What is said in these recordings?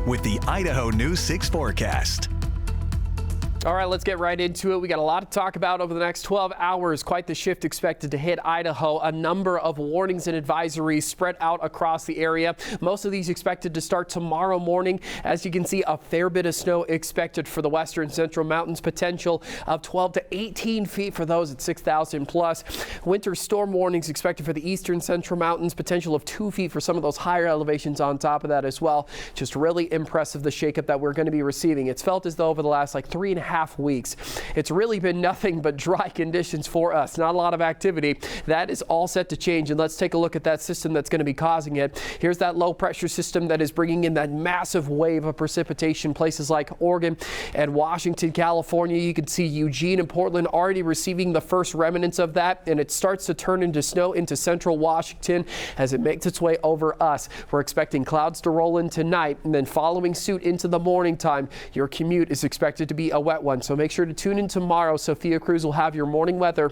with the Idaho News 6 forecast. All right, let's get right into it. We got a lot to talk about over the next 12 hours. Quite the shift expected to hit Idaho. A number of warnings and advisories spread out across the area. Most of these expected to start tomorrow morning. As you can see, a fair bit of snow expected for the western central mountains. Potential of 12 to 18 feet for those at 6,000 plus. Winter storm warnings expected for the eastern central mountains. Potential of 2 feet for some of those higher elevations on top of that as well. Just really impressive, the shakeup that we're going to be receiving. It's felt as though over the last 3.5 weeks, it's really been nothing but dry conditions for us. Not a lot of activity. That is all set to change, and let's take a look at that system that's going to be causing it. Here's that low pressure system that is bringing in that massive wave of precipitation. Places like Oregon and Washington, California. You can see Eugene and Portland already receiving the first remnants of that, and it starts to turn into snow into central Washington as it makes its way over us. We're expecting clouds to roll in tonight, and then following suit into the morning time. Your commute is expected to be a wet one, so make sure to tune in tomorrow. Sophia Cruz will have your morning weather,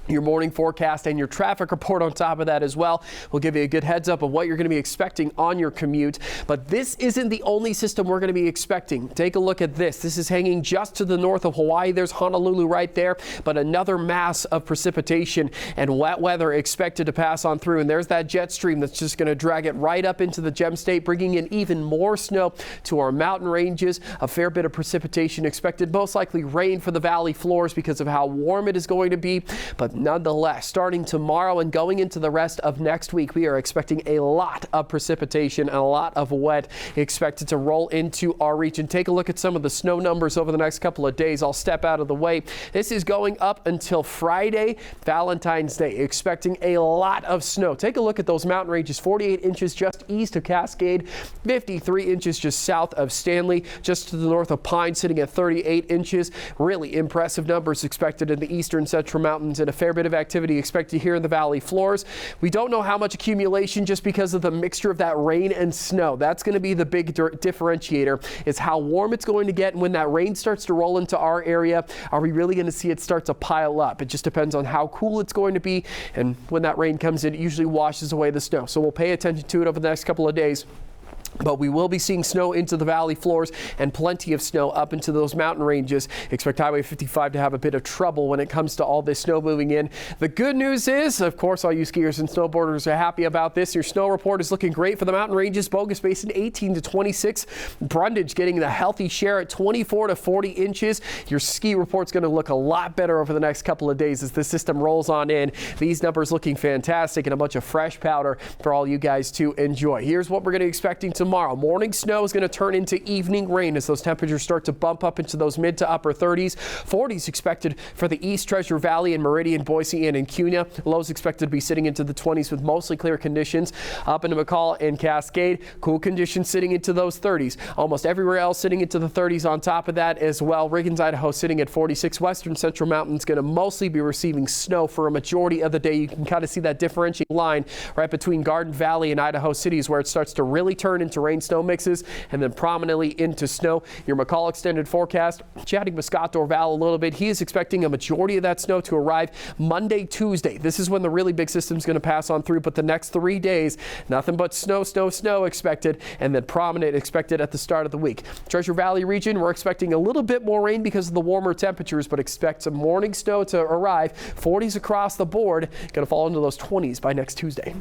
your morning forecast, and your traffic report on top of that as well. We'll give you a good heads up of what you're going to be expecting on your commute. But this isn't the only system we're going to be expecting. Take a look at this. This is hanging just to the north of Hawaii. There's Honolulu right there, but another mass of precipitation and wet weather expected to pass on through. And there's that jet stream that's just going to drag it right up into the Gem State, bringing in even more snow to our mountain ranges. A fair bit of precipitation expected, most likely rain for the valley floors because of how warm it is going to be. But nonetheless, starting tomorrow and going into the rest of next week, we are expecting a lot of precipitation and a lot of wet expected to roll into our region. Take a look at some of the snow numbers over the next couple of days. I'll step out of the way. This is going up until Friday, Valentine's Day, expecting a lot of snow. Take a look at those mountain ranges. 48 inches just east of Cascade, 53 inches just south of Stanley, just to the north of Pine, sitting at 38 inches. Really impressive numbers expected in the eastern central mountains, and a fair bit of activity expected here in the valley floors. We don't know how much accumulation just because of the mixture of that rain and snow. That's going to be the big differentiator, is how warm it's going to get. And when that rain starts to roll into our area, are we really going to see it start to pile up? It just depends on how cool it's going to be. And when that rain comes in, it usually washes away the snow. So we'll pay attention to it over the next couple of days. But we will be seeing snow into the valley floors and plenty of snow up into those mountain ranges. Expect Highway 55 to have a bit of trouble when it comes to all this snow moving in. The good news is, of course, all you skiers and snowboarders are happy about this. Your snow report is looking great for the mountain ranges. Bogus Basin 18 to 26. Brundage getting the healthy share at 24 to 40 inches. Your ski report's going to look a lot better over the next couple of days as the system rolls on in. These numbers looking fantastic, and a bunch of fresh powder for all you guys to enjoy. Here's what we're going to be expecting tomorrow. Morning snow is going to turn into evening rain as those temperatures start to bump up into those mid to upper 30s. 40s expected for the East Treasure Valley and Meridian, Boise, and Cunha. Lows expected to be sitting into the 20s with mostly clear conditions. Up into McCall and Cascade, cool conditions sitting into those 30s. Almost everywhere else sitting into the 30s on top of that as well. Riggins, Idaho sitting at 46. Western Central Mountains going to mostly be receiving snow for a majority of the day. You can kind of see that differentiating line right between Garden Valley and Idaho cities, where it starts to really turn into rain snow mixes and then prominently into snow. Your McCall extended forecast, chatting with Scott Dorval a little bit. He is expecting a majority of that snow to arrive Monday, Tuesday. This is when the really big system is going to pass on through, but the next 3 days, nothing but snow, snow, snow expected, and then prominent expected at the start of the week. Treasure Valley region, we're expecting a little bit more rain because of the warmer temperatures, but expect some morning snow to arrive. 40s across the board, going to fall into those 20s by next Tuesday.